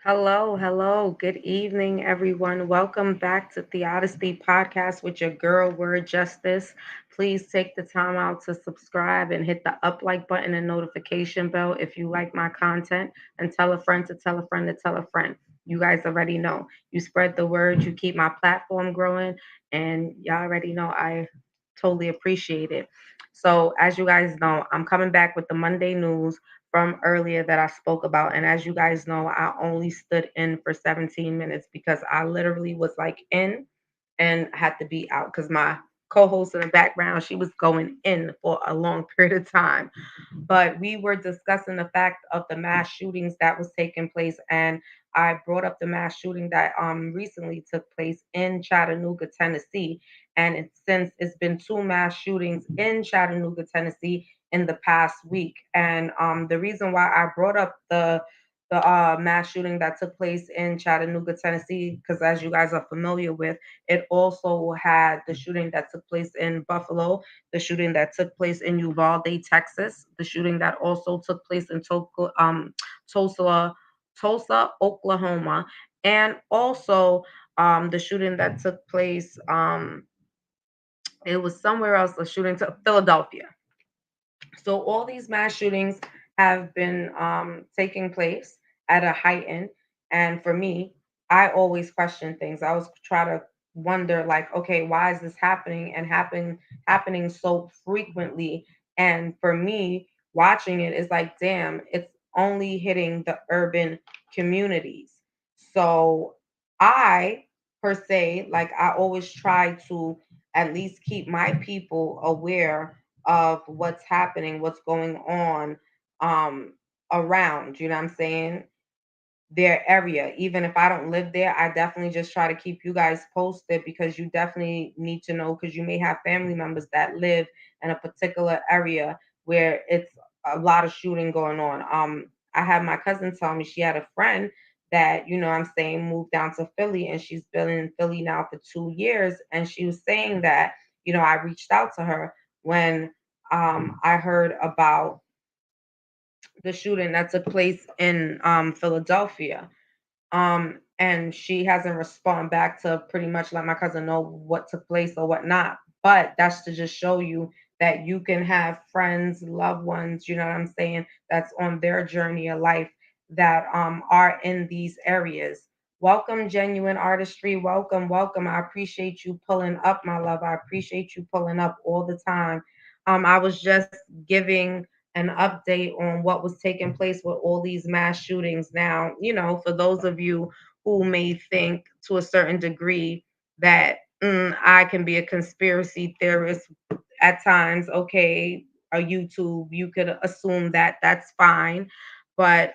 Hello, hello. Good evening, everyone. Welcome back to Theodicy Podcast with your girl, Word Justice. Please take the time out to subscribe and hit the up like button and notification bell if you like my content, and tell a friend to tell a friend to tell a friend. You guys already know. You spread the word, you keep my platform growing, and y'all already know I totally appreciate it. So, as you guys know, I'm coming back with the Monday news from earlier that I spoke about. And as you guys know, I only stood in for 17 minutes because I literally was like in and had to be out because my co-host in the background, she was going in for a long period of time. But we were discussing the fact of the mass shootings that was taking place, and I brought up the mass shooting that recently took place in Chattanooga, Tennessee. And since it's been two mass shootings in Chattanooga, Tennessee in the past week. And the reason why I brought up the mass shooting that took place in Chattanooga, Tennessee, because as you guys are familiar with, it also had the shooting that took place in Buffalo, the shooting that took place in Uvalde, Texas, the shooting that also took place in Tulsa, Tulsa, Oklahoma, and also the shooting that took place. It was somewhere else. The shooting to Philadelphia. So all these mass shootings have been taking place at a heightened. And for me, I always question things. I always try to wonder, like, okay, why is this happening and happening so frequently? And for me, watching it is like, damn, it's only hitting the urban communities. So I, per se, like I always try to at least keep my people aware of what's happening, what's going on um around, you know what I'm saying? Their area. Even if I don't live there, I definitely just try to keep you guys posted because you definitely need to know because you may have family members that live in a particular area where it's a lot of shooting going on. I had my cousin tell me she had a friend that, you know what I'm saying, moved down to Philly and she's been in Philly now for 2 years. And she was saying that, I reached out to her when I heard about the shooting that took place in Philadelphia. And she hasn't responded back to pretty much let my cousin know what took place or what not. But that's to just show you that you can have friends, loved ones, you know what I'm saying, that's on their journey of life that are in these areas. Welcome, genuine artistry. Welcome, welcome. I appreciate you pulling up, my love. I appreciate you pulling up all the time. I was just giving an update on what was taking place with all these mass shootings. Now, for those of you who may think to a certain degree that I can be a conspiracy theorist at times, okay, a YouTube, you could assume that that's fine. But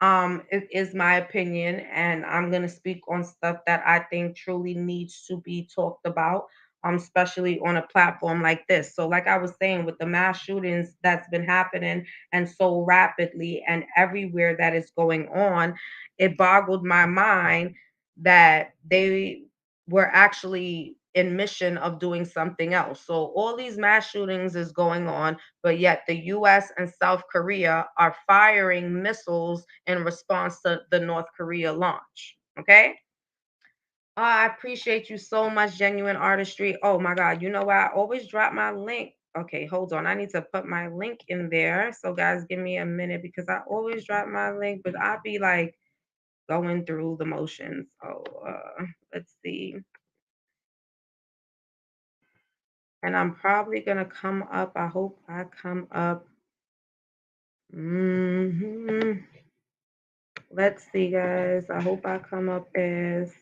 it is my opinion, and I'm gonna speak on stuff that I think truly needs to be talked about, especially on a platform like this. So, like I was saying, with the mass shootings that's been happening and so rapidly and everywhere that is going on, it boggled my mind that they were actually in mission of doing something else. So all these mass shootings is going on, but yet the US and South Korea are firing missiles in response to the North Korea launch. Okay. I appreciate you so much, genuine artistry. Oh my God. You know what? I always drop my link. Okay, hold on. I need to put my link in there. So, guys, give me a minute because I always drop my link, but I be like going through the motions. Oh, let's see. And I'm probably going to come up. I hope I come up. hmm Let's see, guys. I hope I come up as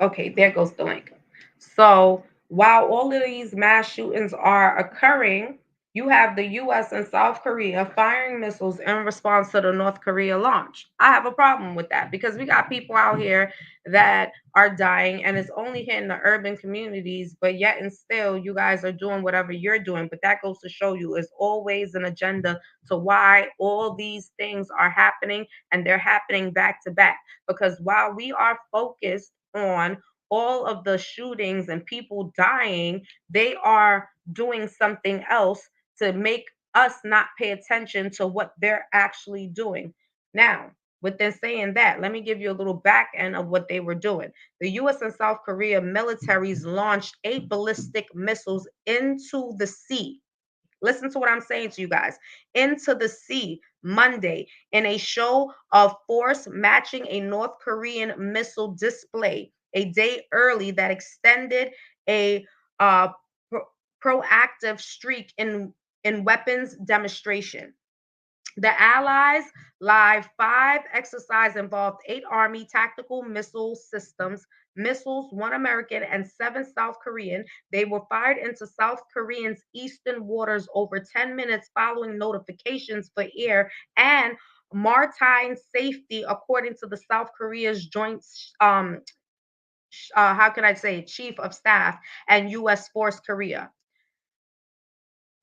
okay. There goes the link. So while all of these mass shootings are occurring, you have the U.S. and South Korea firing missiles in response to the North Korea launch. I have a problem with that because we got people out here that are dying and it's only hitting the urban communities, but yet and still you guys are doing whatever you're doing. But that goes to show you it's always an agenda to why all these things are happening and they're happening back to back. Because while we are focused on all of the shootings and people dying, they are doing something else to make us not pay attention to what they're actually doing. Now, with them saying that, let me give you a little back end of what they were doing. The US and South Korea militaries launched 8 ballistic missiles into the sea. Listen to what I'm saying to you guys. Into the sea Monday in a show of force matching a North Korean missile display a day early that extended a uh, pro- proactive streak in weapons demonstration. The Allies' Live 5 exercise involved 8 Army tactical missile systems, missiles, 1 American and 7 South Korean. They were fired into South Korean's eastern waters over 10 minutes following notifications for air and maritime safety, according to the South Korea's joint, how can I say, chief of staff and U.S. Force Korea.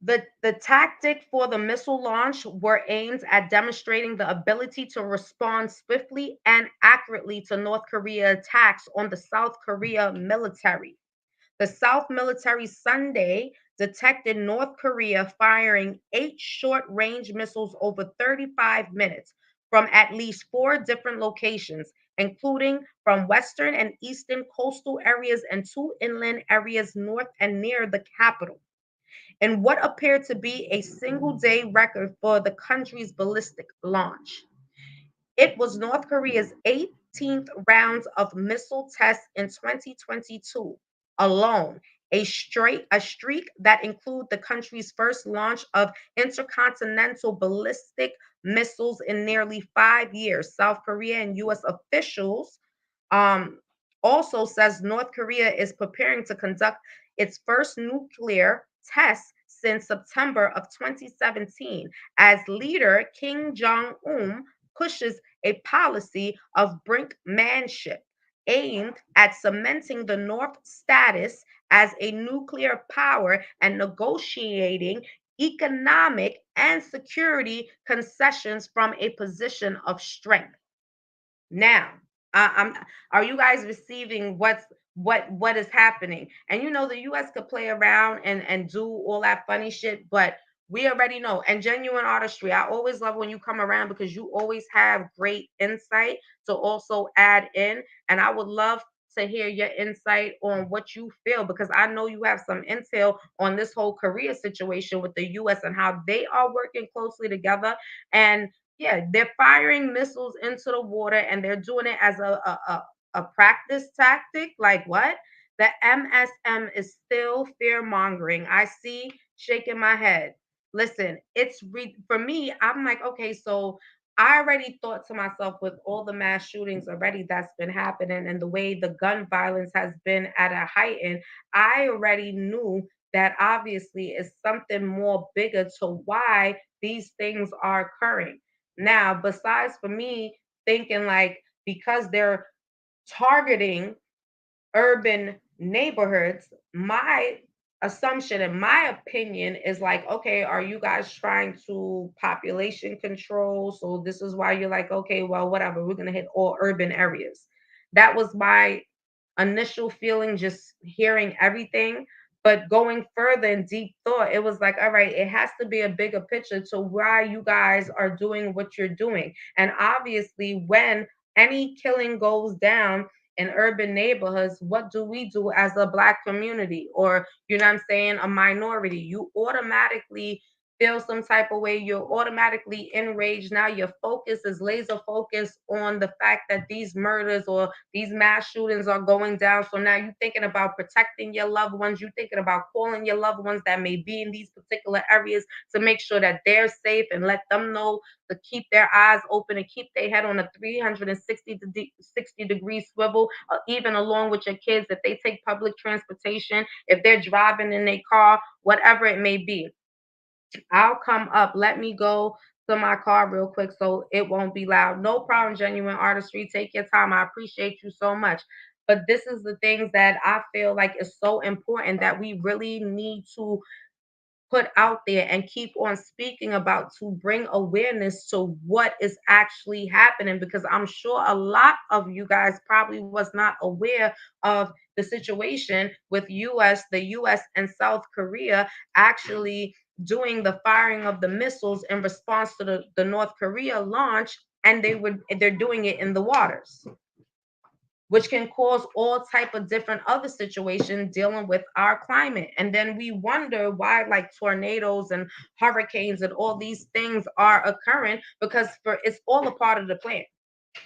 The tactic for the missile launch were aimed at demonstrating the ability to respond swiftly and accurately to North Korea attacks on the South Korea military. The South military Sunday detected North Korea firing 8 short-range missiles over 35 minutes from at least 4 different locations, including from western and eastern coastal areas and 2 inland areas north and near the capital in what appeared to be a single day record for the country's ballistic launch. It was North Korea's 18th round of missile tests in 2022 alone, a streak that included the country's first launch of intercontinental ballistic missiles in nearly 5 years. South Korea and U.S. officials um, also says North Korea is preparing to conduct its first nuclear test since September of 2017 as leader Kim Jong Un pushes a policy of brinkmanship aimed at cementing the North's status as a nuclear power and negotiating economic and security concessions from a position of strength. Now, I'm are you guys receiving what is happening? And the US could play around and do all that funny shit, but we already know. And genuine artistry, I always love when you come around because you always have great insight to also add in. And I would love to hear your insight on what you feel because I know you have some intel on this whole Korea situation with the US and how they are working closely together. And yeah, they're firing missiles into the water and they're doing it as a practice tactic. Like what? The MSM is still fear mongering. I see shaking my head. Listen, for me, I'm like, okay, so I already thought to myself with all the mass shootings already that's been happening and the way the gun violence has been at a heighten, I already knew that obviously is something more bigger to why these things are occurring. Now, besides for me thinking like because they're targeting urban neighborhoods, my assumption and my opinion is like, okay, are you guys trying to population control? So this is why you're like, okay, well, whatever, we're gonna hit all urban areas. That was my initial feeling just hearing everything. But going further in deep thought, it was like, all right, it has to be a bigger picture to why you guys are doing what you're doing. And obviously, when any killing goes down in urban neighborhoods, what do we do as a Black community or, I'm saying, a minority? You automatically feel some type of way. You're automatically enraged. Now your focus is laser focused on the fact that these murders or these mass shootings are going down. So now you're thinking about protecting your loved ones. You're thinking about calling your loved ones that may be in these particular areas to make sure that they're safe and let them know to keep their eyes open and keep their head on a 360-degree swivel, even along with your kids if they take public transportation, if they're driving in their car, whatever it may be. I'll come up. Let me go to my car real quick so it won't be loud. No problem, genuine artistry. Take your time. I appreciate you so much. But this is the things that I feel like is so important that we really need to put out there and keep on speaking about to bring awareness to what is actually happening because I'm sure a lot of you guys probably was not aware of the situation with the US and South Korea actually doing the firing of the missiles in response to the North Korea launch and they're doing it in the waters, which can cause all type of different other situations dealing with our climate. And then we wonder why like tornadoes and hurricanes and all these things are occurring, because it's all a part of the plan.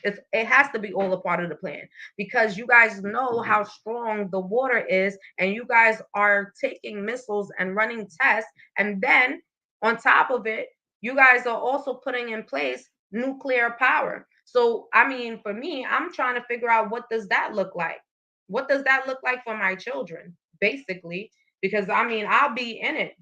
It has to be all a part of the plan, because you guys know how strong the water is, and you guys are taking missiles and running tests, and then on top of it, you guys are also putting in place nuclear power. So I mean, for me, I'm trying to figure out, what does that look like? What does that look like for my children, basically? Because I mean, I'll be in it,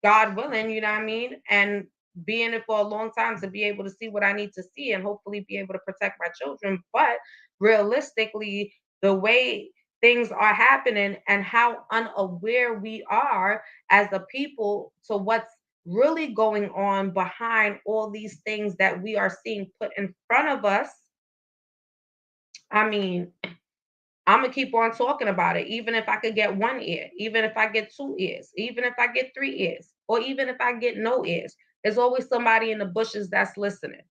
God willing, you know what I mean? And be in it for a long time to be able to see what I need to see and hopefully be able to protect my children. But realistically, the way things are happening and how unaware we are as a people to what's really going on behind all these things that we are seeing put in front of us. I mean, I'm gonna keep on talking about it, even if I could get one ear, even if I get two ears, even if I get three ears, or even if I get no ears. There's always somebody in the bushes that's listening.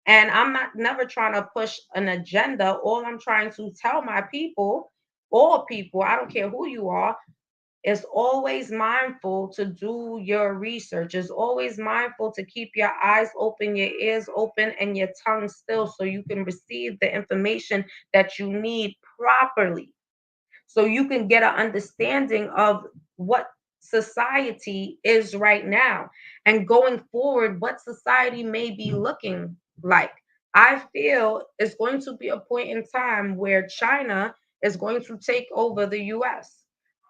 And I'm not never trying to push an agenda. All I'm trying to tell my people, all people, I don't care who you are, is always mindful to do your research. Is always mindful to keep your eyes open, your ears open, and your tongue still, so you can receive the information that you need properly, so you can get an understanding of what society is right now, and going forward, what society may be looking like. I feel it's going to be a point in time where China is going to take over the US.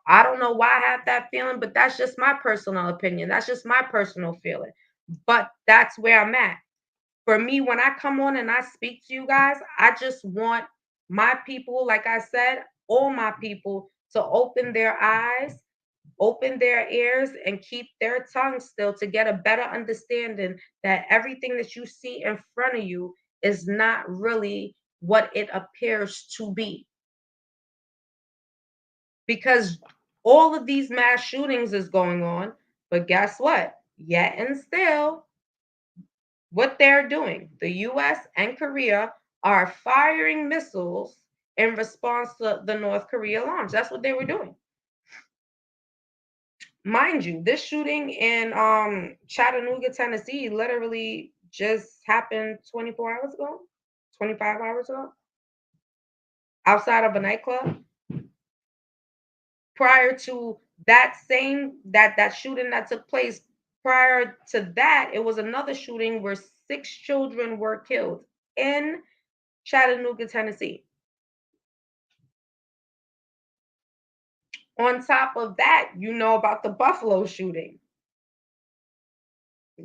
I don't know why I have that feeling, but that's just my personal opinion. That's just my personal feeling. But that's where I'm at. For me, when I come on and I speak to you guys, I just want my people, like I said, all my people to open their eyes, open their ears, and keep their tongue still, to get a better understanding that everything that you see in front of you is not really what it appears to be. Because all of these mass shootings is going on, but guess what? Yet and still, what they're doing, the US and Korea are firing missiles in response to the North Korea launch. That's what they were doing. Mind you, this shooting in Chattanooga, Tennessee, literally just happened 24 hours ago, 25 hours ago, outside of a nightclub. Prior to that shooting that took place, prior to that, it was another shooting where 6 children were killed in Chattanooga, Tennessee. On top of that, you know about the Buffalo shooting.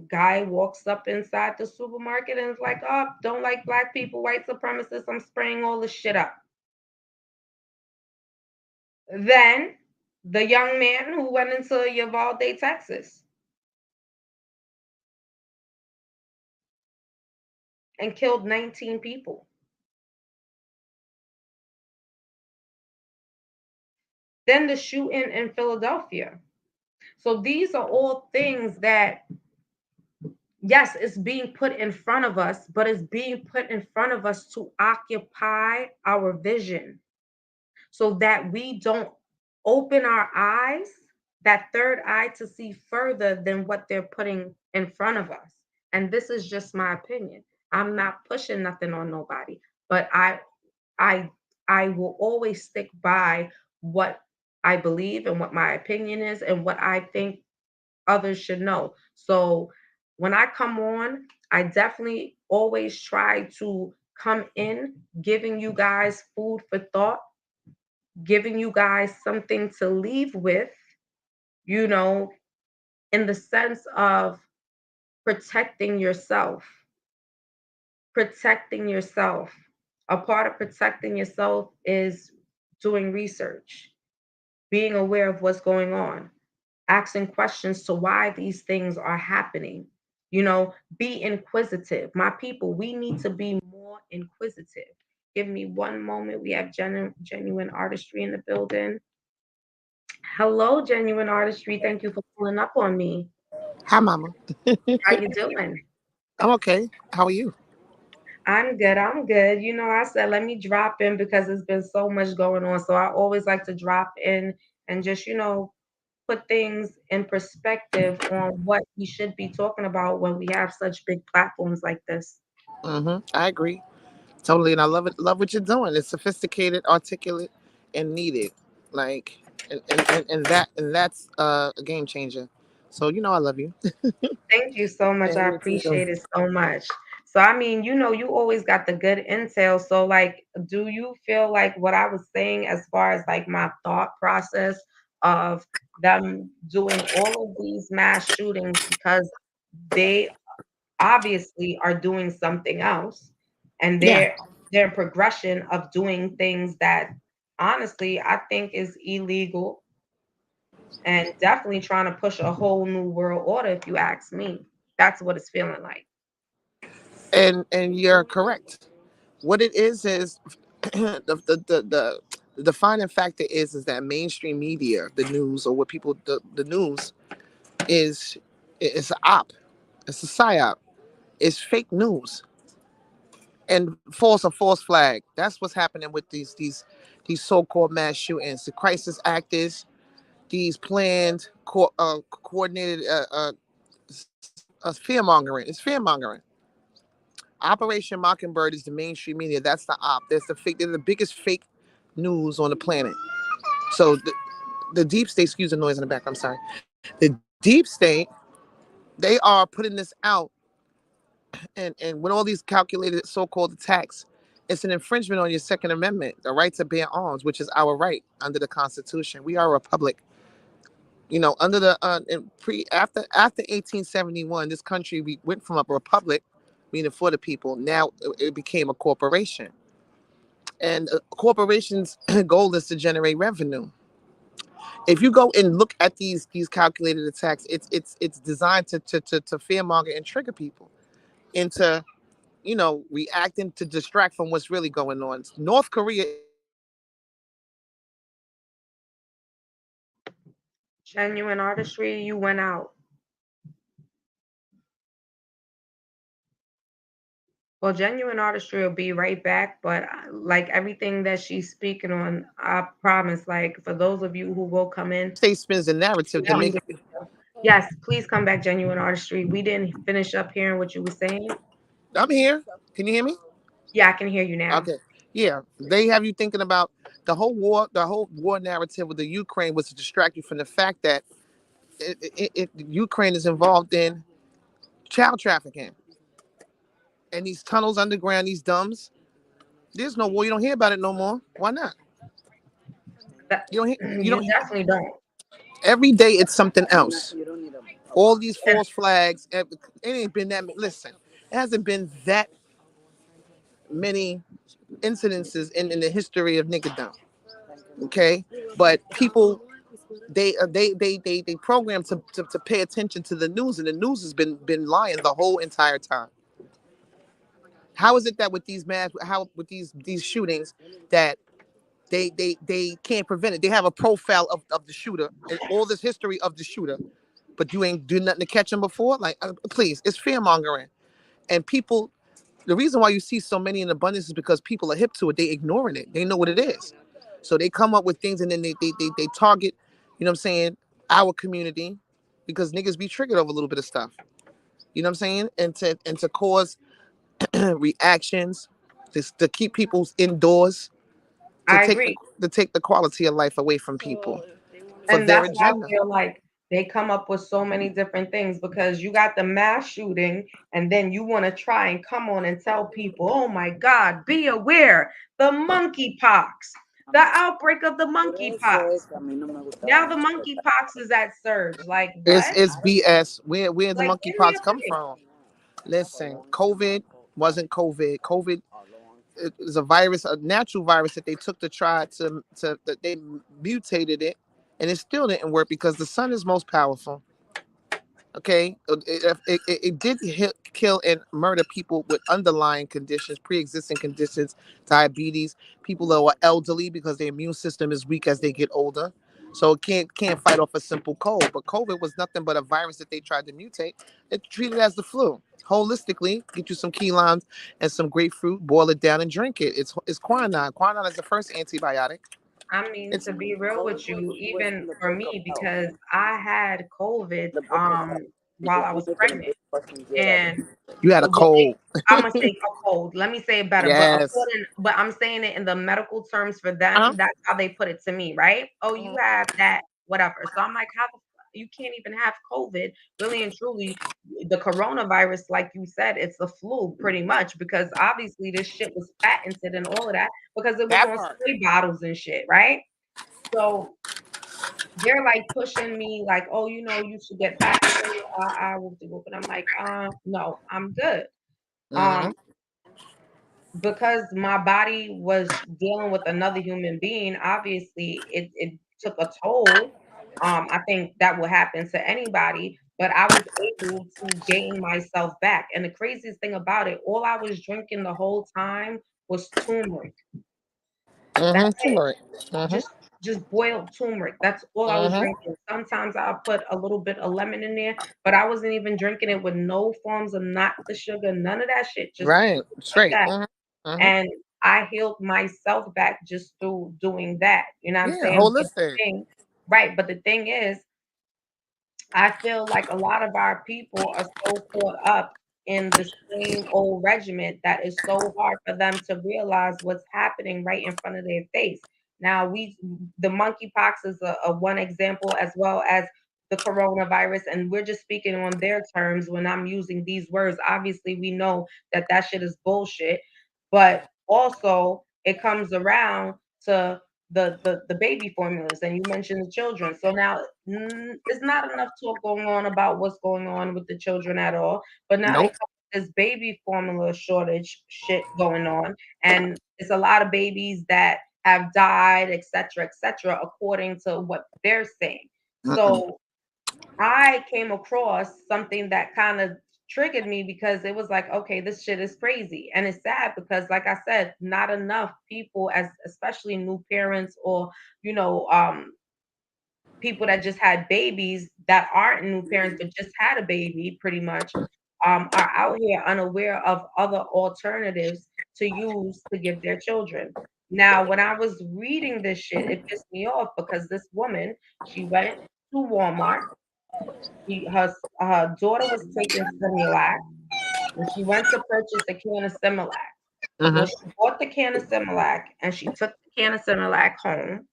Guy walks up inside the supermarket and is like, "Oh, don't like black people, white supremacists. I'm spraying all this shit up." Then the young man who went into Uvalde, Texas, and killed 19 people. Then the shooting in Philadelphia. So these are all things that, yes, it's being put in front of us, but it's being put in front of us to occupy our vision, so that we don't open our eyes, that third eye, to see further than what they're putting in front of us. And this is just my opinion. I'm not pushing nothing on nobody, but I I will always stick by what I believe and what my opinion is and what I think others should know. So when I come on, I definitely always try to come in giving you guys food for thought, giving you guys something to leave with, you know, in the sense of protecting yourself. Protecting yourself. A part of protecting yourself is doing research, being aware of what's going on, asking questions to why these things are happening. Be inquisitive. My people, we need to be more inquisitive. Give me one moment. We have genuine artistry in the building. Hello, genuine artistry. Thank you for pulling up on me. Hi, Mama. How you doing? I'm okay. How are you? I'm good. I'm good. I said let me drop in because there's been so much going on. So I always like to drop in and just, put things in perspective on what we should be talking about when we have such big platforms like this. I agree totally, and I love it. Love what you're doing. It's sophisticated, articulate, and needed. Like, and that's a game changer. So I love you. Thank you so much. And I what you're doing. appreciate it so much. So, I mean, you always got the good intel. So, like, do you feel like what I was saying as far as like my thought process of them doing all of these mass shootings because they obviously are doing something else and Yeah, their progression of doing things that honestly I think is illegal and definitely trying to push a whole new world order if you ask me. That's what it's feeling like. and you're correct. What it is the defining factor is that mainstream media, the news, or what people the news is it's a op, it's a psyop, it's fake news, and a false flag. That's what's happening with these so-called mass shootings. The crisis actors, these planned, coordinated, fear mongering. It's fear mongering. Operation Mockingbird is the mainstream media. That's the op. That's the fake. They're the biggest fake news on the planet. So the deep state. Excuse the noise in the back. I'm sorry. The deep state. They are putting this out, and with all these calculated so-called attacks, it's an infringement on your Second Amendment, the right to bear arms, which is our right under the Constitution. We are a republic. Under the pre after 1871, this country we went from a republic, meaning for the people. Now it became a corporation, and a corporation's goal is to generate revenue. If you go and look at these calculated attacks, it's designed to fearmonger and trigger people into reacting to distract from what's really going on. North Korea is Genuine artistry, you went out. Well, genuine artistry will be right back, but like everything that she's speaking on, I promise, like for those of you who will come in, state spins the we narrative to want you make to it. do so. Yes, please come back, genuine artistry. We didn't finish up hearing what you were saying. I'm here. Can you hear me? Yeah, I can hear you now. Okay. Yeah, they have you thinking about the whole war narrative with the Ukraine was to distract you from the fact that Ukraine is involved in child trafficking and these tunnels underground, these dumbs. There's no war. You don't hear about it no more. Why not? That, You don't hear. You you don't. definitely don't. Every day it's something else. All these And false flags. It ain't been that. Listen, it hasn't been that many incidences in the history of niggerdom. Okay, but people they program to pay attention to the news, and the news has been lying the whole entire time. How is it that with these with these shootings that they can't prevent it? They have a profile of the shooter and all this history of the shooter, but you ain't do nothing to catch him before. Like, please, it's fear mongering, and people. The reason why you see so many in abundance is because people are hip to it. They ignoring it. They know what it is, so they come up with things and then they target. You know what I'm saying? Our community, because niggas be triggered over a little bit of stuff. You know what I'm saying? And to cause reactions, to keep people indoors, to I take the agree. to take the quality of life away from people for And their that's why I agenda. feel like they come up with so many different things because you got the mass shooting, and then you want to try and come on and tell people, oh my God, be aware, the monkeypox, the outbreak of the monkeypox. Now the monkeypox is at surge. Like, what? It's BS. Where the Like, give me monkeypox a come break. from? Listen, COVID wasn't COVID. COVID is a virus, a natural virus that they took to try to that they mutated it, and it still didn't work because the sun is most powerful. Okay, it did kill and murder people with underlying conditions, pre-existing conditions, diabetes, people that are elderly because their immune system is weak as they get older. So it can't fight off a simple cold. But COVID was nothing but a virus that they tried to mutate. It treated as the flu. Holistically, get you some key limes and some grapefruit, boil it down and drink it. It's quinine. Quinine is the first antibiotic. I mean, It's to be real with you, even for me, because I had COVID while I was pregnant, and you had a what they, cold. I'm gonna say a cold. Let me say it better, but Yes. but I'm saying it in the medical terms for Uh-huh. them. That's how they put it to me, right? Oh, you have that, whatever. So I'm like, how the you can't even have COVID, really and truly. The coronavirus, like you said, it's the flu pretty much because obviously this shit was patented and all of that because it was That on part. spray bottles and shit, right? So they're like pushing me like, oh, you should get vaccinated. I will do, but I'm like, no, I'm good. Mm-hmm. Um, because my body was dealing with another human being, obviously it took a toll. I think that will happen to anybody, but I was able to gain myself back. And the craziest thing about it, all I was drinking the whole time was turmeric. That's Mm-hmm. it. Turmeric. Mm-hmm. Just just boiled turmeric. That's all I was Mm-hmm. drinking. Sometimes I'll put a little bit of lemon in there, but I wasn't even drinking it with no forms of not the sugar, none of that shit, just Right. like Straight. that. Mm-hmm. Mm-hmm. And I healed myself back just through doing that. You know what I'm Yeah. saying? But Holistic. the thing is, I feel like a lot of our people are so caught up in the same old regiment that it's so hard for them to realize what's happening right in front of their face. Now, the monkeypox is a one example, as well as the coronavirus, and we're just speaking on their terms when I'm using these words. Obviously, we know that that shit is bullshit, but also it comes around to the baby formulas, and you mentioned the children. So now there's not enough talk going on about what's going on with the children at all. But now they Nope. come with this baby formula shortage shit going on, and it's a lot of babies that have died, et cetera, according to what they're saying. Mm-mm. So I came across something that kind of triggered me because it was like, okay, this shit is crazy. And it's sad because, like I said, not enough people, as especially new parents or, you know, people that just had babies that aren't new parents but just had a baby pretty much, are out here unaware of other alternatives to use to give their children. Now, when I was reading this shit, it pissed me off because this woman, she went to Walmart. Her daughter was taking Similac, and she went to purchase a can of Similac. When Mm-hmm. she bought the can of Similac and she took the can of Similac home,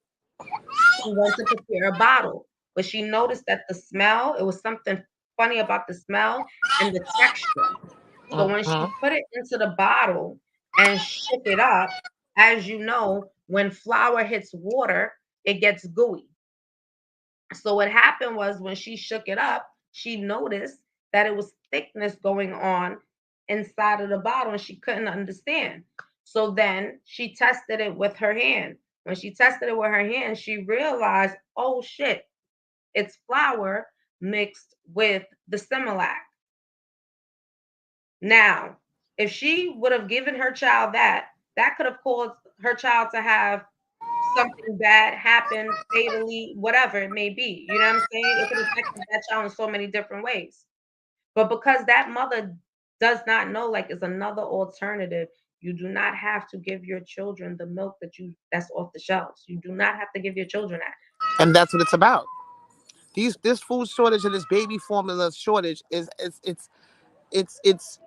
she went to prepare a bottle, but she noticed that the smell, it was something funny about the smell and the texture. So when Mm-hmm. she put it into the bottle and shook it up, as you know, when flour hits water, it gets gooey. So what happened was when she shook it up, she noticed that it was thickness going on inside of the bottle and she couldn't understand. So then she tested it with her hand. When she tested it with her hand, she realized, oh shit, it's flour mixed with the Similac. Now, if she would have given her child that, that could have caused her child to have something bad happen fatally, whatever it may be. You know what I'm saying? It could affect that child in so many different ways. But because that mother does not know, like, is another alternative, you do not have to give your children the milk that's off the shelves. You do not have to give your children that. And that's what it's about. This food shortage and this baby formula shortage is it's it's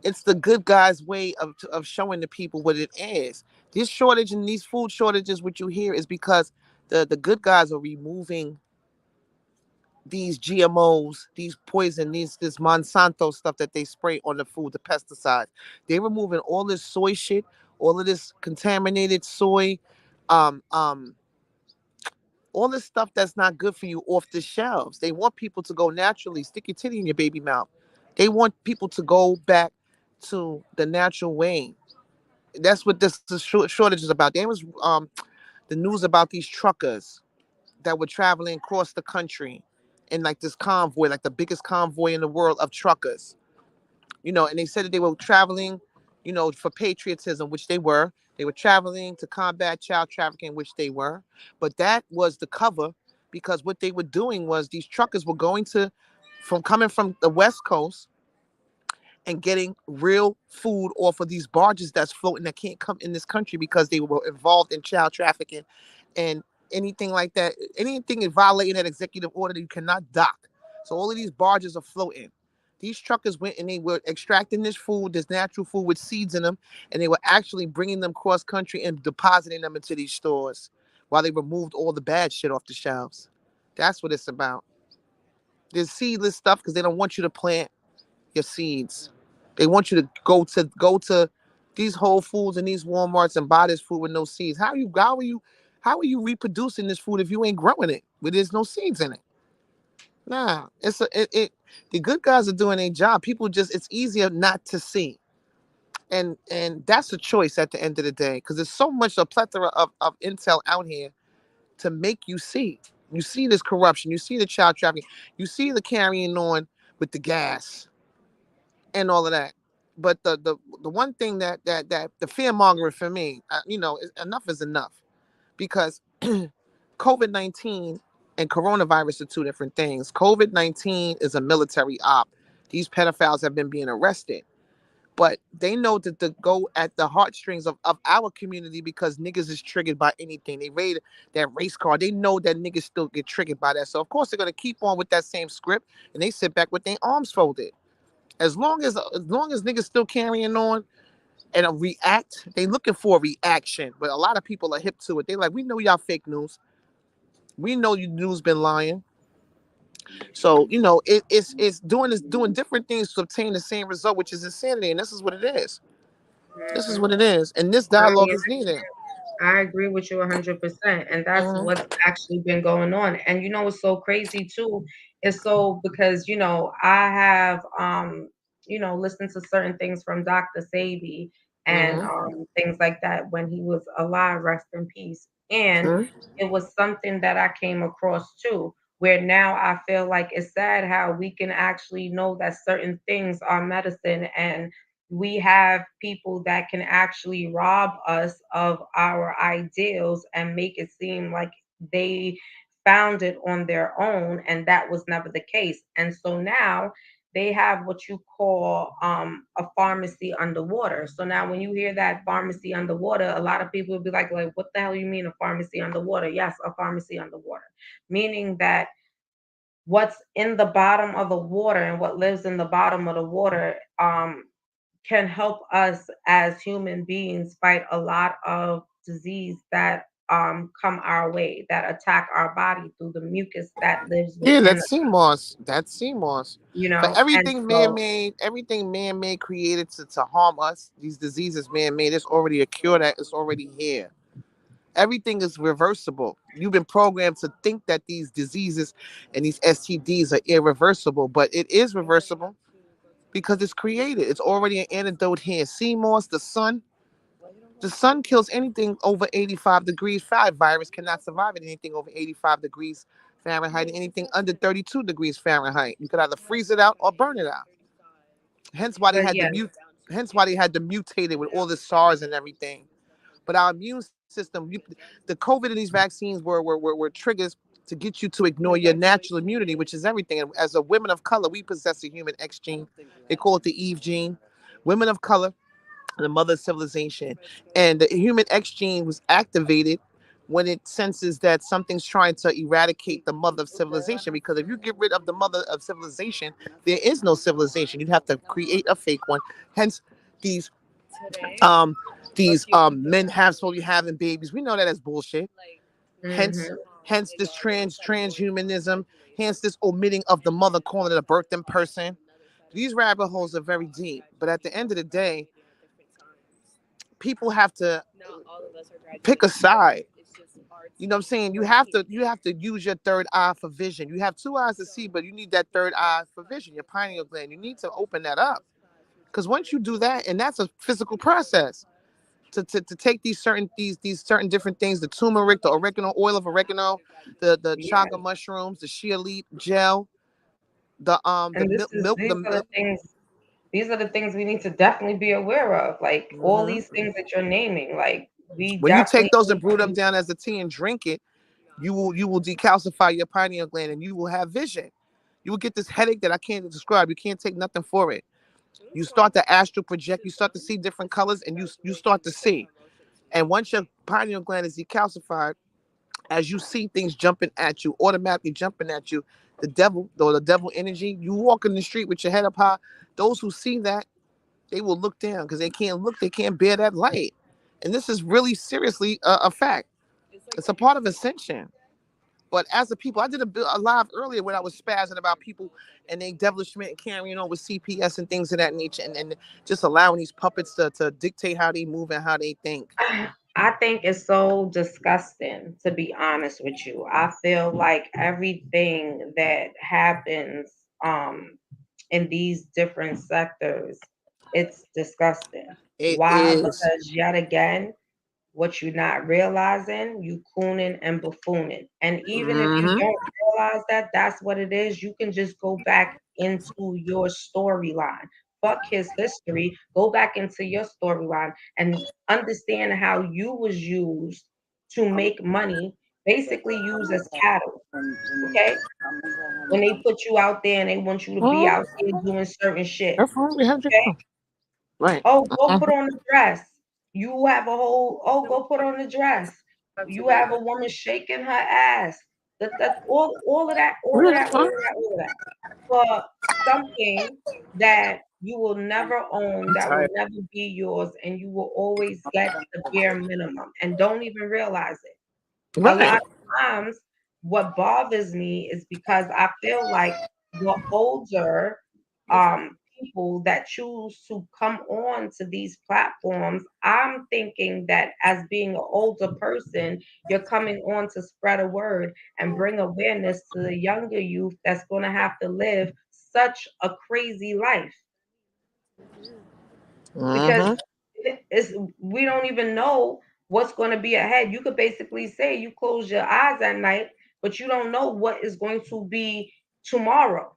it's the good guy's way of showing the people what it is. This shortage and these food shortages, what you hear, is because the good guys are removing these GMOs, these poison, this Monsanto stuff that they spray on the food, the pesticides. They're removing all this soy shit, all of this contaminated soy, um, um, all this stuff that's not good for you off the shelves. They want people to go naturally. Stick your titty in your baby mouth. They want people to go back to the natural way. That's what this shortage is about. There was the news about these truckers that were traveling across the country in like this convoy, like the biggest convoy in the world of truckers. And they said that they were traveling. for patriotism, which they were. They were traveling to combat child trafficking, which they were. But that was the cover, because what they were doing was these truckers were coming from the West Coast and getting real food off of these barges that's floating that can't come in this country because they were involved in child trafficking and anything like that. Anything is violating that executive order, you cannot dock. So all of these barges are floating. These truckers went and they were extracting this food, this natural food with seeds in them, and they were actually bringing them cross country and depositing them into these stores while they removed all the bad shit off the shelves. That's what it's about. There's seedless stuff because they don't want you to plant your seeds. They want you to go to these Whole Foods and these WalMarts and buy this food with no seeds. How are you reproducing this food if you ain't growing it? Where there's no seeds in it. Nah, the good guys are doing their job. People it's easier not to see. And that's a choice at the end of the day, because there's so much a plethora of intel out here to make you see. You see this corruption, you see the child trafficking, you see the carrying on with the gas and all of that. But the one thing that the fear mongering for me, enough is enough, because COVID-19 and coronavirus are two different things. COVID-19 is a military op. These pedophiles have been being arrested, but they know that to go at the heartstrings of our community, because niggas is triggered by anything. They raid that race car. They know that niggas still get triggered by that. So of course they're gonna keep on with that same script, and they sit back with their arms folded. As long as niggas still carrying on and react, they looking for a reaction. But a lot of people are hip to it. They like, we know y'all fake news. We know you news been lying. So it's doing different things to obtain the same result, which is insanity. And this is what it is. This is Mhm. what it is. And this dialogue I is needed. I agree with you 100%. And that's Hmm. what's actually been going on. And you know what's so crazy too is so because I have listened to certain things from Dr. Sabi and Hmm. things like that when he was alive, rest in peace. And it was something that I came across too, where now I feel like it's sad how we can actually know that certain things are medicine, and we have people that can actually rob us of our ideals and make it seem like they found it on their own, and that was never the case. And so now they have what you call a pharmacy underwater. So now when you hear that pharmacy underwater, a lot of people will be like, what the hell you mean a pharmacy underwater? Yes, a pharmacy underwater, meaning that what's in the bottom of the water and what lives in the bottom of the water can help us as human beings fight a lot of disease that come our way, that attack our body through the mucus that lives Yeah, within that's us, CMOS. That's CMOS. For and so everything man-made created to harm us, these diseases man-made, it's already a cure that is already here. Everything is reversible. You've been programmed to think that these diseases and these STDs are irreversible, but it is reversible because it's created. It's already an antidote here. CMOS, the sun kills anything over 85 degrees. Virus cannot survive at anything over 85 degrees Fahrenheit, and anything under 32 degrees Fahrenheit. You could either freeze it out or burn it out. Hence why they but had to yes, mute. Hence why they had to mutate it with all the SARS and everything. But our immune system, the COVID and these vaccines were triggers to get you to ignore your natural immunity, which is everything. And as a women of color, we possess a human X gene. They call it the Eve gene. Women of color, the mother of civilization. And the human X gene was activated when it senses that something's trying to eradicate the mother of civilization. Because if you get rid of the mother of civilization, there is no civilization. You'd have to create a fake one. Hence, these um men have supposed to be having babies. We know that as bullshit. Hence, hmm hence this transhumanism. Hence this omitting of the mother, calling it a birthing person. These rabbit holes are very deep. But at the end of the day, people have to pick a side. You know what I'm saying? You have to use your third eye for vision. You have two eyes to see, but you need that third eye for vision, your pineal gland. You need to open that up. Because once you do that, and that's a physical process, to take these certain different things, the turmeric, the oregano, oil of oregano, the chaga yes. mushrooms, the shea leaf gel, the And milk, these are the things. These are the things we need to definitely be aware of. Like all Hmm. these things that you're naming, like we When you take definitely those and need brew them to. down as a tea and drink it, you will decalcify your pineal gland and you will have vision. You will get this headache that I can't describe. You can't take nothing for it. You start to astral project. You start to see different colors, and you start to see. And once your pineal gland is decalcified, as you see things jumping at you, automatically jumping at you, the devil energy. You walk in the street with your head up high. Those who see that, they will look down because they can't look. They can't bear that light. And this is really seriously a fact. It's a part of ascension. But as a people, I did a live earlier when I was spazzing about people and they devilishment and carrying on with CPS and things of that nature, and just allowing these puppets to dictate how they move and how they think. I think it's so disgusting, to be honest with you. I feel like everything that happens in these different sectors, it's disgusting. It Why? is. Because yet again, what you're not realizing, you cooning and buffooning. And even if you Mm-hmm. don't realize that that's what it is, you can just go back into your storyline. Fuck his history. Go back into your storyline and understand how you was used to make money, basically used as cattle. Okay? When they put you out there and they want you to be Mm-hmm. out there doing certain shit. That's what we have to Okay? do. Right. Oh, go put Mm-hmm. on the dress. You have a whole, oh, go put on the dress. You have a woman shaking her ass. That all of that, all of Yeah, that, that's all fine. of that, all of that. For something that you will never own, I'm that will tired. never be yours, and you will always get the bare minimum and don't even realize it. A Right. lot of times, what bothers me is because I feel like the older people that choose to come on to these platforms, I'm thinking that as being an older person, you're coming on to spread a word and bring awareness to the younger youth that's going to have to live such a crazy life because Mm-hmm. it's we don't even know what's going to be ahead. You could basically say you close your eyes at night, but you don't know what is going to be tomorrow.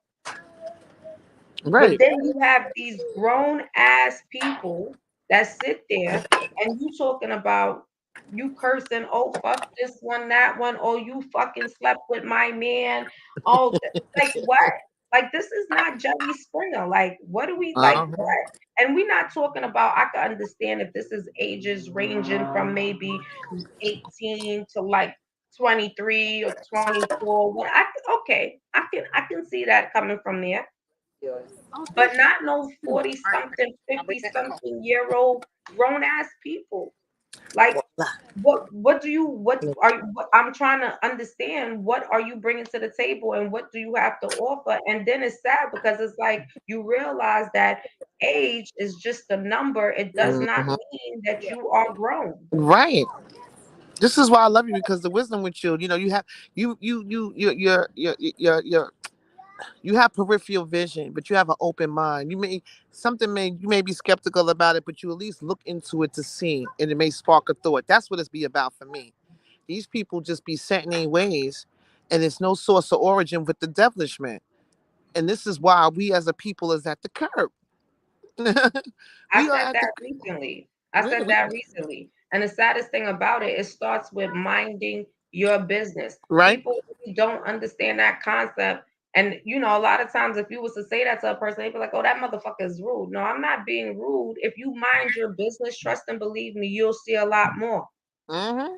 But Right. then you have these grown ass people that sit there and you talking about you cursing, oh fuck this one, that one, oh you fucking slept with my man. Oh like what? Like this is not Jerry Springer. Like what do we like Uh-huh. what? And we're not talking about I can understand if this is ages ranging from maybe 18 to like 23 or 24. Well, okay, I can see that coming from there but not no 40 something, 50 something year old grown ass people. Like what do you what I'm trying to understand what are you bringing to the table and what do you have to offer? And then it's sad because it's like you realize that age is just a number. It does not Mm-hmm. mean that you are grown. Right. This is why I love you because the wisdom with you, you have you have peripheral vision, but you have an open mind. You may be skeptical about it, but you at least look into it to see, and it may spark a thought. That's what it's be about for me. These people just be set in their ways, and there's no source of origin with the devilishment. And this is why we as a people is at the curb. I We are said at the that recently. I said really that recently. And the saddest thing about it, it starts with minding your business. right. People really don't understand that concept. And a lot of times if you was to say that to a person, they'd be like, oh, that motherfucker is rude. No, I'm not being rude. If you mind your business, trust and believe me, you'll see a lot more. Hmm.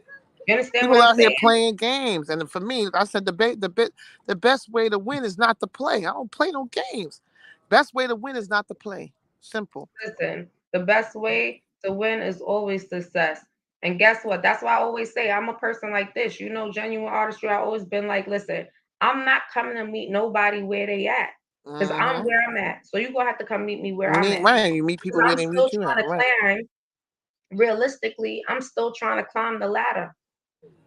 You understand what People I'm out here saying? playing games, and for me, I said the best way to win is not to play. I don't play no games. Best way to win is not to play. Simple. Listen, the best way to win is always success. And guess what? That's why I always say I'm a person like this. Genuine artistry. I've always been like, listen, I'm not coming to meet nobody where they at. Because I'm Mm-hmm. where I'm at. So you're gonna have to come meet me where You I'm meet at. right. You meet people Because where I'm they still meet you at. trying to Right. climb, realistically, I'm still trying to climb the ladder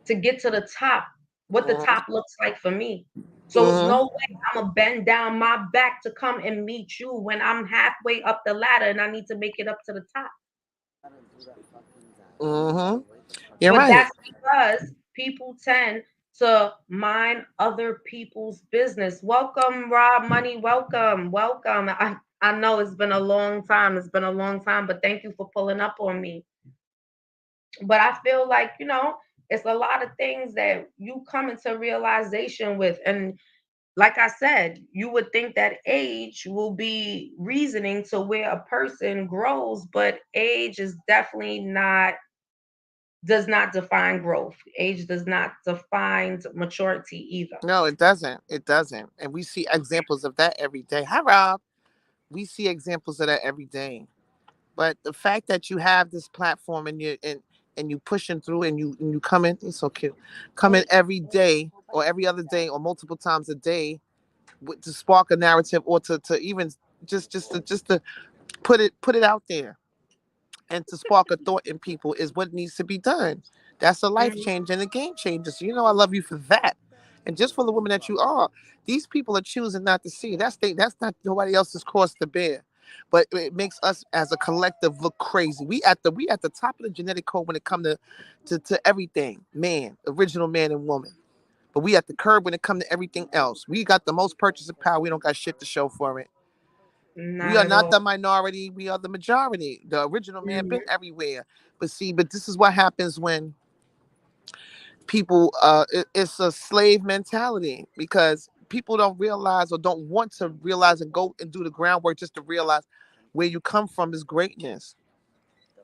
to get to the top, what the Mm-hmm. top looks like for me. So it's no Mm-hmm. way I'm gonna bend down my back to come and meet you when I'm halfway up the ladder and I need to make it up to the top. Mm-hmm. You're But right. that's because people tend to mind other people's business. Welcome, Rob Money. Welcome, welcome. I know it's been a long time. It's been a long time, but thank you for pulling up on me. But I feel like, it's a lot of things that you come into realization with. And like I said, you would think that age will be reasoning to where a person grows, but age is definitely not, does not define growth. Age does not define maturity either. No, it doesn't. It doesn't. And we see examples of that every day. Hi, Rob. We see examples of that every day. But the fact that you have this platform and you pushing through and you come in, it's so cute. Come in every day or every other day or multiple times a day to spark a narrative or to even just to put it out there and to spark a thought in people is what needs to be done. That's a life Mhm. change and a game changer. So I love you for that. And just for the woman that you are, these people are choosing not to see. That's not nobody else's cross to bear. But it makes us as a collective look crazy. We at the top of the genetic code when it comes to everything. Man, original man and woman. But we at the curb when it comes to everything else. We got the most purchasing power. We don't got shit to show for it. We Not are at not all. the minority. We are the majority. The original man been Mhm. everywhere. But this is what happens when people. It's a slave mentality because people don't realize or don't want to realize and go and do the groundwork just to realize where you come from is greatness.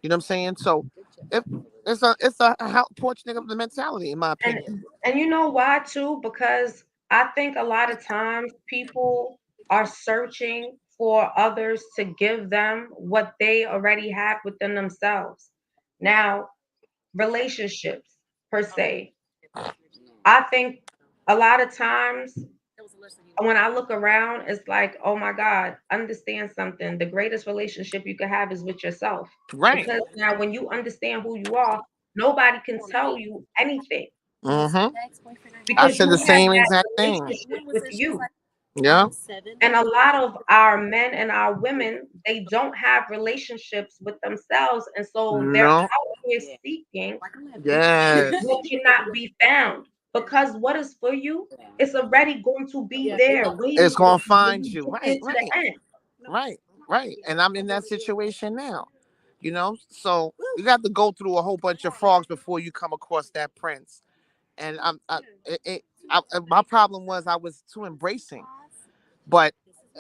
You know what I'm saying? So, if it's a porch nigga mentality, in my And opinion. and you know why too? Because I think a lot of times people are searching for others to give them what they already have within themselves. Now, relationships per se. I think a lot of times when I look around, it's like, oh my God, understand something. The greatest relationship you can have is with yourself. Right. Because now when you understand who you are, nobody can tell you anything Mm-hmm. I because said you the have same that exact thing. relationship with you. Yeah. And a lot of our men and our women, they don't have relationships with themselves. And so they're No. out here seeking Yes. what cannot be found. Because what is for you, it's already going to be there It's waiting for gonna you when find you you. get Right. into Right. the end. Right. Right. And I'm in that situation now. So you got to go through a whole bunch of frogs before you come across that prince. And my problem was I was too embracing. But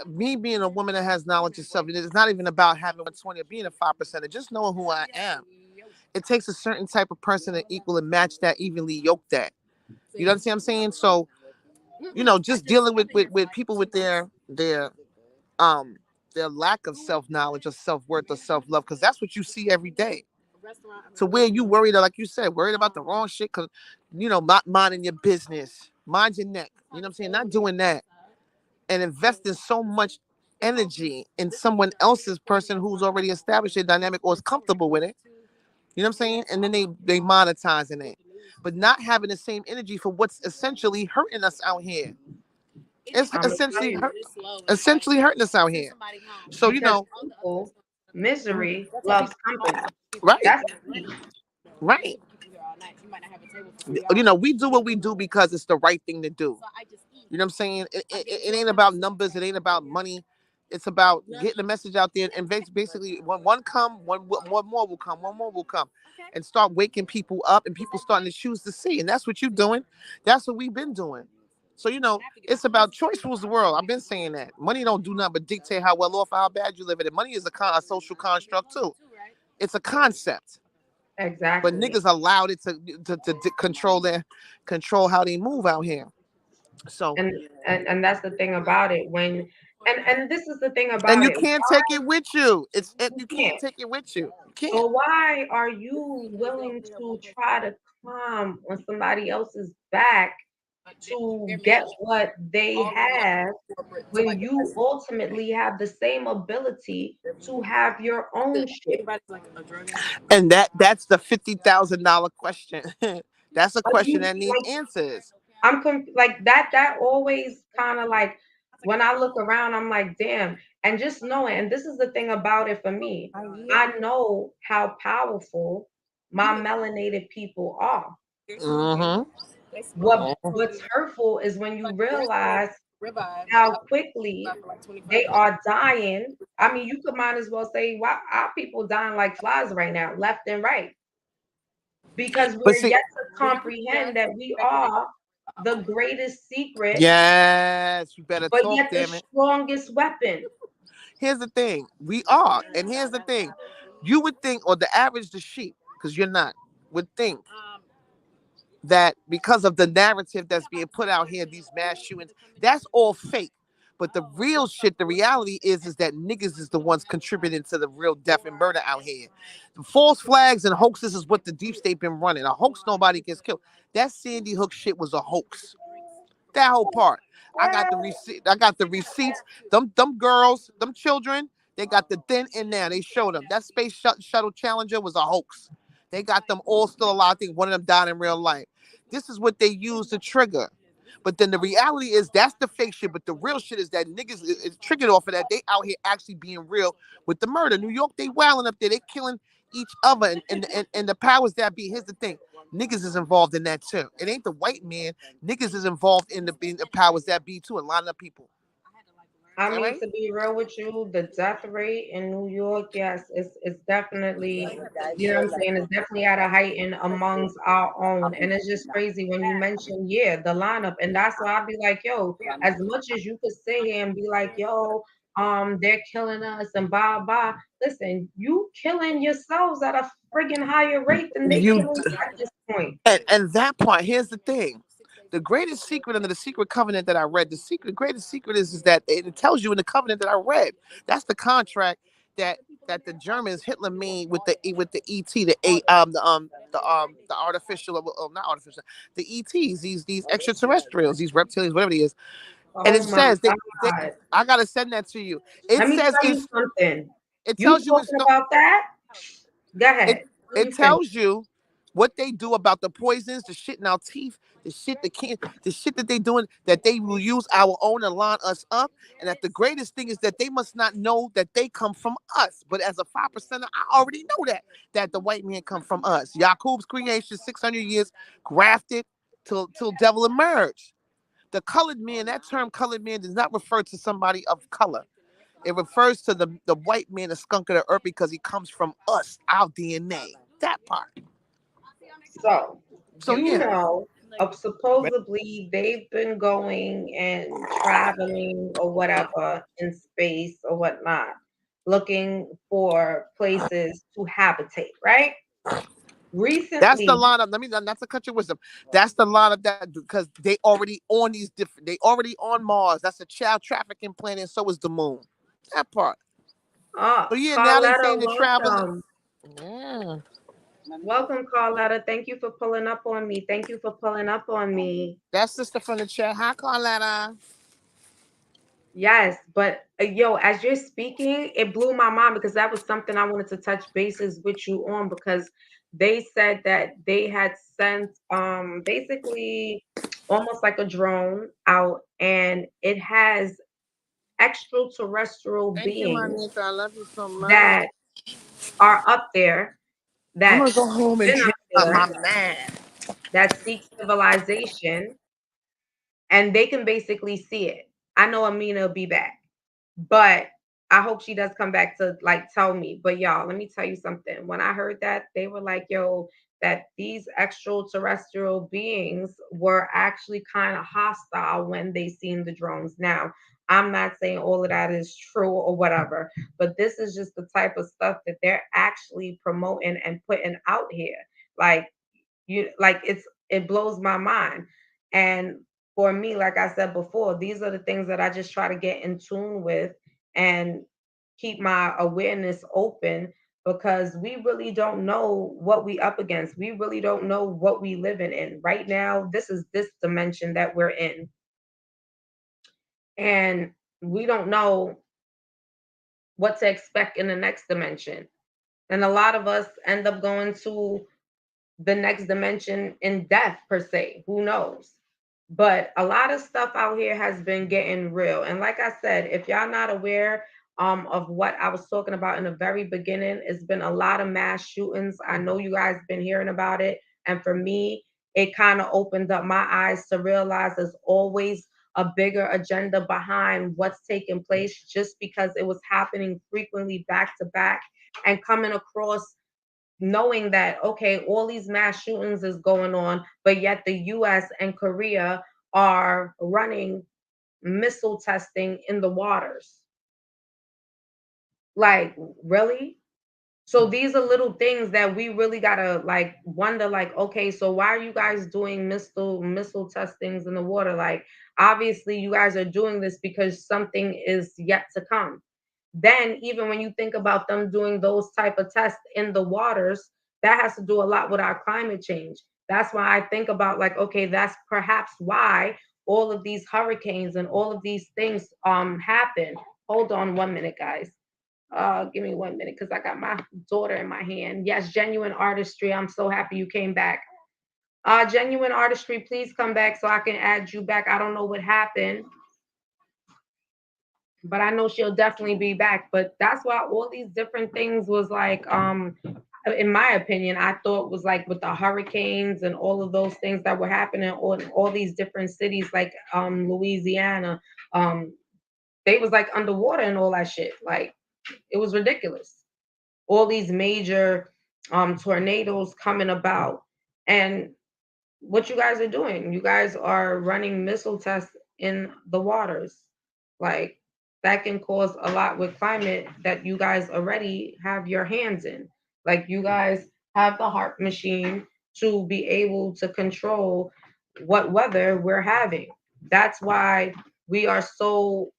me being a woman that has knowledge of self, it's not even about having 120 or being a 5%. Just knowing who I am. It takes a certain type of person to equal and match that, evenly yoke that. You know what I'm saying? So, just dealing with people with um their lack of self-knowledge or self-worth or self-love, because that's what you see every day. To where you worried, like you said, worried about the wrong shit, because not minding your business, mind your neck. You know what I'm saying? Not doing that and investing so much energy in someone else's person who's already established a dynamic or is comfortable with it. You know what I'm saying? And then they monetizing it, but not having the same energy for what's essentially hurting us out here. It's I'm gonna tell you essentially hurting us out here. So because people misery loves company. right, That's the key. right. We do what we do because it's the right thing to do. You know what I'm saying? It ain't about numbers. It ain't about money. It's about getting the message out there. And basically, when one come, one more will come. One more will come, and start waking people up, and people starting to choose to see. And that's what you're doing. That's what we've been doing. So it's about choice rules the world. I've been saying that money don't do nothing but dictate how well off or how bad you live it. And money is a social construct too. It's a concept, but Exactly. niggas allowed it to control how they move out here. So And that's the thing about it. And this is the thing and about you it. can't take it with you. You You can't can't. take it with you. You can't. So why are you willing to try to climb on somebody else's back to get what they have when you ultimately have the same ability to have your own shit? And that's the $50,000 question. That's a Like question you that needs like answers. like that always kind of like when I look around, I'm like, damn. And just knowing, and this is the thing about it for me, I know how powerful my melanated people are. Mm-hmm. What's hurtful is when you realize how quickly they are dying. I mean, you could might as well say, why are people dying like flies right now, left and right? Because But we're see, yet to comprehend that we are the greatest secret, yes, you better but talk, yet the damn it. strongest weapon. Here's the thing. We are. And here's the thing. You would think, or the average the sheep, because you're not, would think that because of the narrative that's being put out here, these mass shootings, that's all fake. But the real shit, the reality is that niggas is the ones contributing to the real death and murder out here. The false flags and hoaxes is what the deep state been running. A hoax, nobody gets killed. That Sandy Hook shit was a hoax. That whole part. I got the receipt. I got the receipts. Them girls, them children, they got the then and now. They showed them. That shuttle Challenger was a hoax. They got them all still alive. I think one of them died in real life. This is what they use to trigger. But then the reality is that's the fake shit. But the real shit is that niggas is triggered off of that. They out here actually being real with the murder. New York, they wilding up there. They killing each other. And the powers that be. Here's the thing. Niggas is involved in that too. It ain't the white man. Niggas is involved in the powers that be too and lining up people. I All mean, right? to be real with you, the death rate in New York, yes, it's definitely, you know what I'm saying, it's definitely at a height in amongst our own. And it's just crazy when you mention, yeah, the lineup. And that's why I'd be like, yo, as much as you could sit here and be like, yo, they're killing us and blah blah. Listen, you killing yourselves at a friggin' higher rate than they You killing you at this point. and that part, here's the thing. The greatest secret under the secret covenant that I read, the greatest secret is that it tells you in the covenant that I read. That's the contract that the Germans Hitler made with the ET, the artificial, not artificial, the ETs, these extraterrestrials, these reptilians, whatever it is. And Oh it my says they God. I gotta send that to you. It Let me says tell you something. it You tells you it's talking no, about that? Go it ahead. Let it me finish. tells you what they do about the poisons, the shit in our teeth, the shit that they doing, that they will use our own and line us up. And that the greatest thing is that they must not know that they come from us. But as a 5%, I already know that the white man come from us. Jacob's creation, 600 years grafted till devil emerged. The colored man, that term colored man does not refer to somebody of color. It refers to the white man, the skunk of the earth, because he comes from us, our DNA. That part. So, So you yeah. know, of supposedly they've been going and traveling or whatever in space or whatnot, looking for places to habitate, right? That's the Recently, lineup. Let me not to cut your wisdom. That's the lineup that because they already on these different. They already on Mars. That's a child trafficking planet. And so is the moon. That part. So yeah, now they Carletta, saying they're traveling. welcome. Yeah, Welcome, Carletta. Thank you for pulling up on me. Thank you for pulling up on me. that's sister from the chat. Hi, Carletta. Yes, but yo, as you're speaking, it blew my mind because that was something I wanted to touch bases with you on because they said that they had sent basically almost like a drone out and it has extraterrestrial Thank you, beings Monica. I love you so much. that are up there I'm that gonna go home and been up drink there my man. that seek civilization and they can basically see it. I know Amina will be back. But I hope she does come back to like tell me. But y'all, let me tell you something. When I heard that, they were like, yo, that these extraterrestrial beings were actually kind of hostile when they seen the drones. Now, I'm not saying all of that is true or whatever, but this is just the type of stuff that they're actually promoting and putting out here. Like it blows my mind. And for me, like I said before, these are the things that I just try to get in tune with and keep my awareness open because we really don't know what we up against. We really don't know what we living in. Right now, this is this dimension that we're in. And we don't know what to expect in the next dimension. And a lot of us end up going to the next dimension in death per se. Who knows? But a lot of stuff out here has been getting real. And like I said, if y'all not aware of what I was talking about in the very beginning, it's been a lot of mass shootings. I know you guys been hearing about it. And for me, it kind of opened up my eyes to realize there's always a bigger agenda behind what's taking place just because it was happening frequently back to back and coming across knowing that okay, all these mass shootings is going on, but yet the US and Korea are running missile testing in the waters. Like, really? So these are little things that we really gotta like wonder, like, okay, so why are you guys doing missile testings in the water? Like, obviously you guys are doing this because something is yet to come. Then even when you think about them doing those type of tests in the waters, that has to do a lot with our climate change. That's why I think about like, okay, that's perhaps why all of these hurricanes and all of these things happen. Hold on 1 minute, guys. Give me 1 minute because I got my daughter in my hand. Yes, genuine artistry. I'm so happy you came back. Genuine artistry, please come back so I can add you back. I don't know what happened, but I know she'll definitely be back. But that's why all these different things was like, in my opinion, I thought was like with the hurricanes and all of those things that were happening on all these different cities, like Louisiana, um, they was like underwater and all that shit. Like it was ridiculous. All these major tornadoes coming about. And what you guys are doing, you guys are running missile tests in the waters. Like that can cause a lot with climate that you guys already have your hands in. Like you guys have the heart machine to be able to control what weather we're having. That's why we are so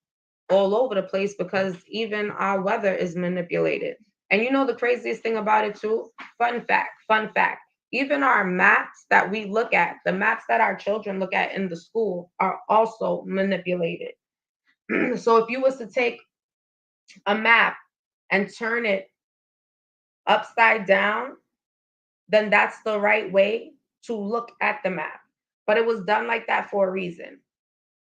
all over the place because even our weather is manipulated. And you know the craziest thing about it too? Fun fact. Even our maps that we look at, the maps that our children look at in the school are also manipulated. So if you was to take a map and turn it upside down, then that's the right way to look at the map. But it was done like that for a reason.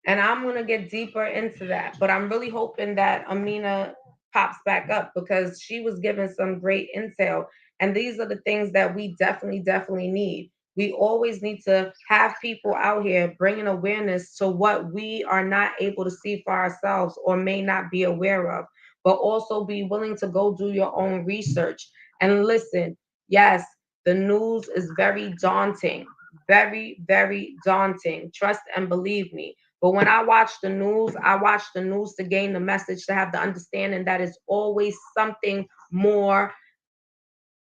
And I'm gonna get deeper into that. But I'm really hoping that Amina pops back up because she was given some great intel. And these are the things that we definitely need. We always need to have people out here bringing awareness to what we are not able to see for ourselves or may not be aware of, but also be willing to go do your own research and listen. Yes, the news is very daunting, very daunting. Trust and believe me, but when I watch the news to gain the message, to have the understanding that it's always something more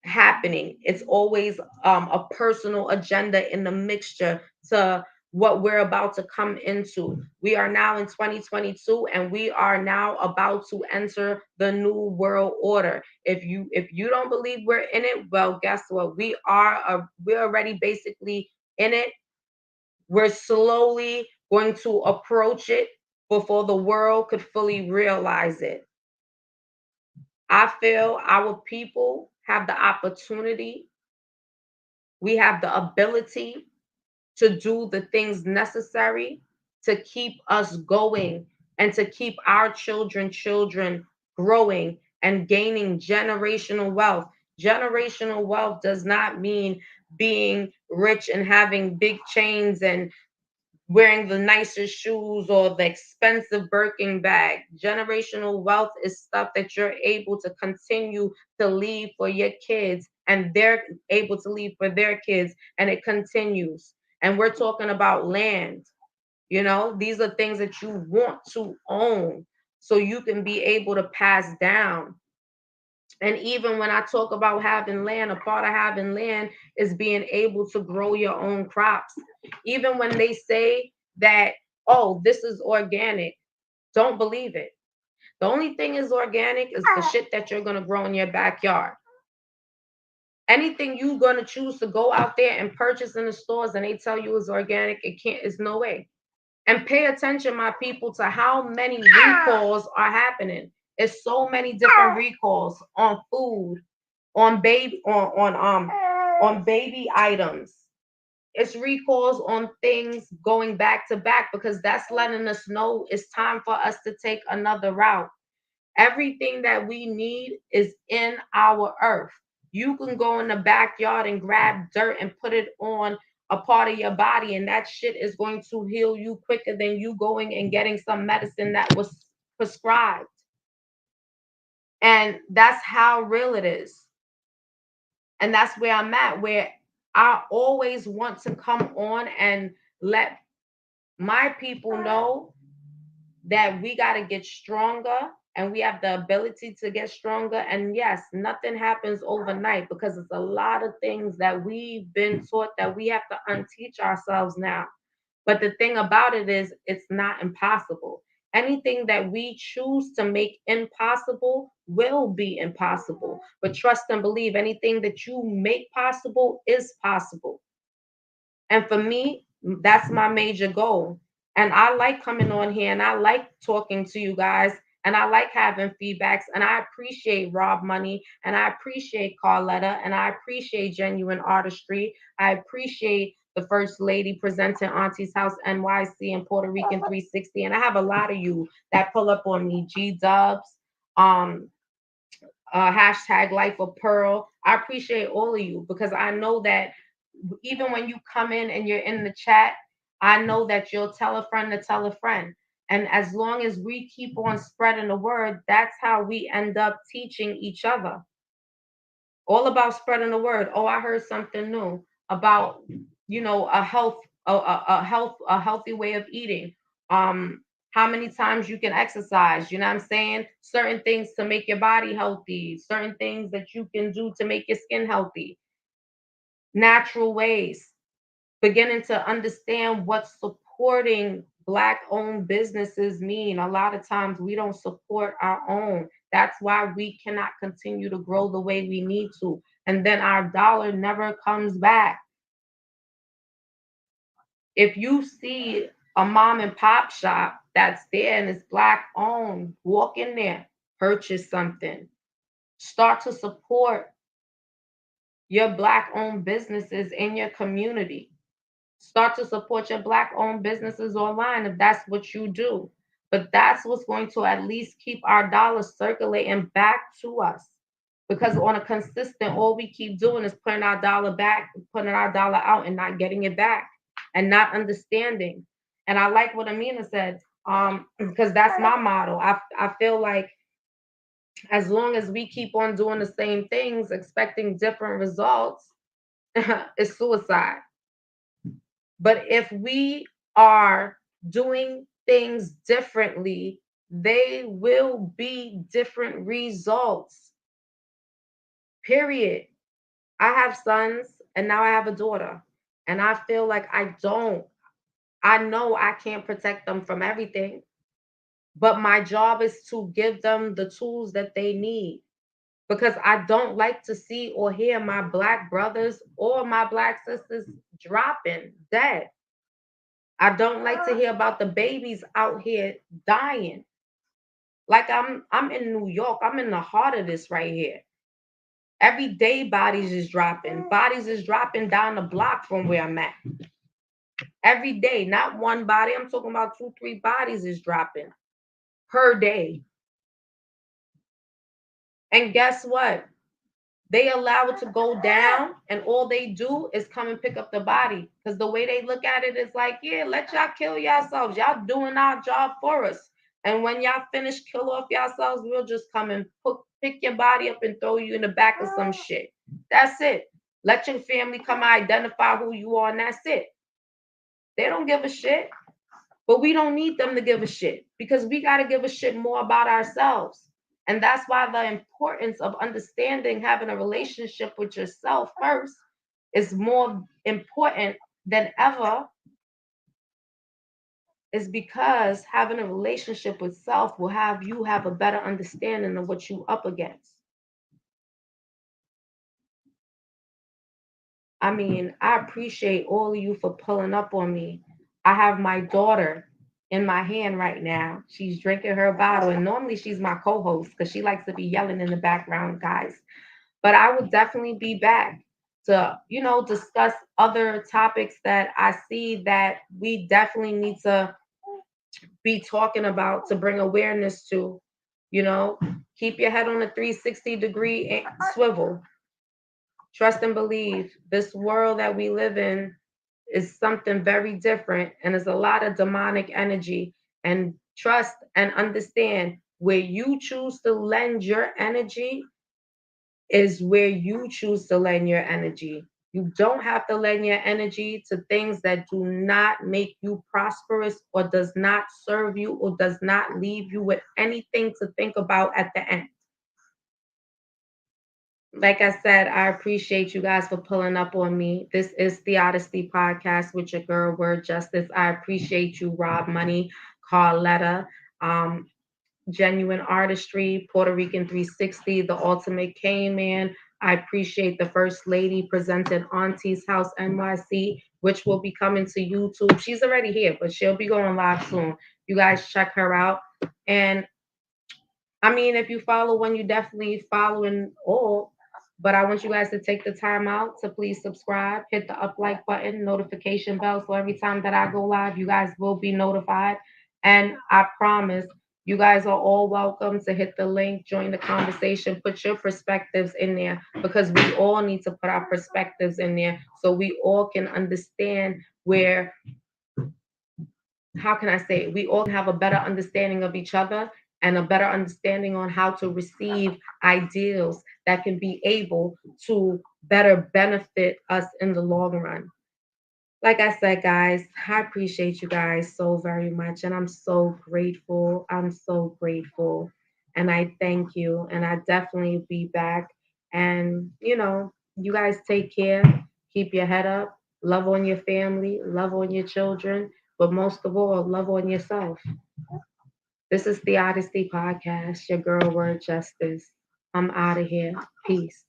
happening. It's always a personal agenda in the mixture to what we're about to come into. We are now in 2022 and we are now about to enter the new world order. If you don't believe we're in it, well, guess what? We're already basically in it. We're slowly going to approach it before the world could fully realize it. I feel our people have the opportunity, we have the ability to do the things necessary to keep us going and to keep our children growing and gaining generational wealth. Generational wealth does not mean being rich and having big chains and wearing the nicest shoes or the expensive Birkin bag. Generational wealth is stuff that you're able to continue to leave for your kids and they're able to leave for their kids and it continues. And we're talking about land. You know, these are things that you want to own so you can be able to pass down. And even when I talk about having land, a part of having land is being able to grow your own crops. Even when they say that, oh, this is organic, don't believe it. The only thing is organic is the shit that you're going to grow in your backyard. Anything you're going to choose to go out there and purchase in the stores and they tell you is organic, it can't, it's no way. And pay attention, my people, to how many recalls are happening. It's so many different recalls on food, on baby items. It's recalls on things going back to back because that's letting us know it's time for us to take another route. Everything that we need is in our earth. You can go in the backyard and grab dirt and put it on a part of your body, and that shit is going to heal you quicker than you going and getting some medicine that was prescribed. And that's how real it is. And that's where I'm at, where I always want to come on and let my people know that we got to get stronger, and we have the ability to get stronger. And yes, nothing happens overnight, because it's a lot of things that we've been taught that we have to unteach ourselves now. But the thing about it is, it's not impossible. Anything that we choose to make impossible will be impossible. But trust and believe, anything that you make possible is possible. And for me, that's my major goal. And I like coming on here, and I like talking to you guys, and I like having feedbacks, and I appreciate Rob Money, and I appreciate Carletta, and I appreciate Genuine Artistry. I appreciate the First Lady presenting Auntie's House NYC and Puerto Rican 360. And I have a lot of you that pull up on me, G Dubs, um, hashtag Life of Pearl. I appreciate all of you, because I know that even when you come in and you're in the chat, I know that you'll tell a friend to tell a friend. And as long as we keep on spreading the word, that's how we end up teaching each other. All about spreading the word. Oh, I heard something new about, a healthy way of eating. How many times you can exercise, you know what I'm saying? Certain things to make your body healthy, certain things that you can do to make your skin healthy, natural ways, beginning to understand what supporting Black owned businesses mean. A lot of times we don't support our own. That's why we cannot continue to grow the way we need to. And then our dollar never comes back. If you see a mom and pop shop that's there and it's Black owned, walk in there, purchase something, start to support your Black owned businesses in your community. Start to support your Black owned businesses online if that's what you do. But that's what's going to at least keep our dollars circulating back to us. Because on a consistent, all we keep doing is putting our dollar back, putting our dollar out, and not getting it back, and not understanding. And I like what Amina said, because that's my motto. I feel like as long as we keep on doing the same things, expecting different results, it's suicide. But if we are doing things differently, they will be different results. Period. I have sons, and now I have a daughter. And I feel like I know I can't protect them from everything. But my job is to give them the tools that they need. Because I don't like to see or hear my Black brothers or my Black sisters dropping dead. I don't like to hear about the babies out here dying. Like I'm in New York. I'm in the heart of this right here. Every day bodies is dropping. Bodies is dropping down the block from where I'm at. Every day, not one body. I'm talking about 2, 3 bodies is dropping per day. And guess what? They allow it to go down, and all they do is come and pick up the body. Because the way they look at it is like, yeah, let y'all kill yourselves. Y'all doing our job for us. And when y'all finish kill off yourselves, we'll just come and pick your body up and throw you in the back of some shit. That's it. Let your family come identify who you are, and that's it. They don't give a shit. But we don't need them to give a shit, because we got to give a shit more about ourselves. And that's why the importance of understanding having a relationship with yourself first is more important than ever, is because having a relationship with self will have you have a better understanding of what you up against. I mean, I appreciate all of you for pulling up on me. I have my daughter in my hand right now. She's drinking her bottle, and normally she's my co-host because she likes to be yelling in the background, guys. But I would definitely be back to, discuss other topics that I see that we definitely need to be talking about, to bring awareness to. Keep your head on a 360-degree swivel. Trust and believe. This world that we live in is something very different, and there's a lot of demonic energy. And trust and understand, where you choose to lend your energy is where you choose to lend your energy. You don't have to lend your energy to things that do not make you prosperous or does not serve you or does not leave you with anything to think about at the end. Like I said, I appreciate you guys for pulling up on me. This is the Odyssey Podcast with your girl, Word Justice. I appreciate you, Rob Money, Carletta, um, Genuine Artistry, Puerto Rican 360, The Ultimate K-Man. I appreciate the First Lady presented Auntie's House NYC, which will be coming to YouTube. She's already here, but she'll be going live soon. You guys check her out. And I mean, if you follow one, you definitely following all. But I want you guys to take the time out to please subscribe, hit the up like button, notification bell. So every time that I go live, you guys will be notified. And I promise you guys are all welcome to hit the link, join the conversation, put your perspectives in there because we all need to put our perspectives in there so we all can understand where, how can I say it? We all can have a better understanding of each other and a better understanding on how to receive ideals that can be able to better benefit us in the long run. Like I said, guys, I appreciate you guys so very much. And I'm so grateful. I'm so grateful. And I thank you. And I definitely be back. And, you guys take care. Keep your head up. Love on your family. Love on your children. But most of all, love on yourself. This is the Odyssey Podcast, your girl, Word Justice. I'm out of here. Peace.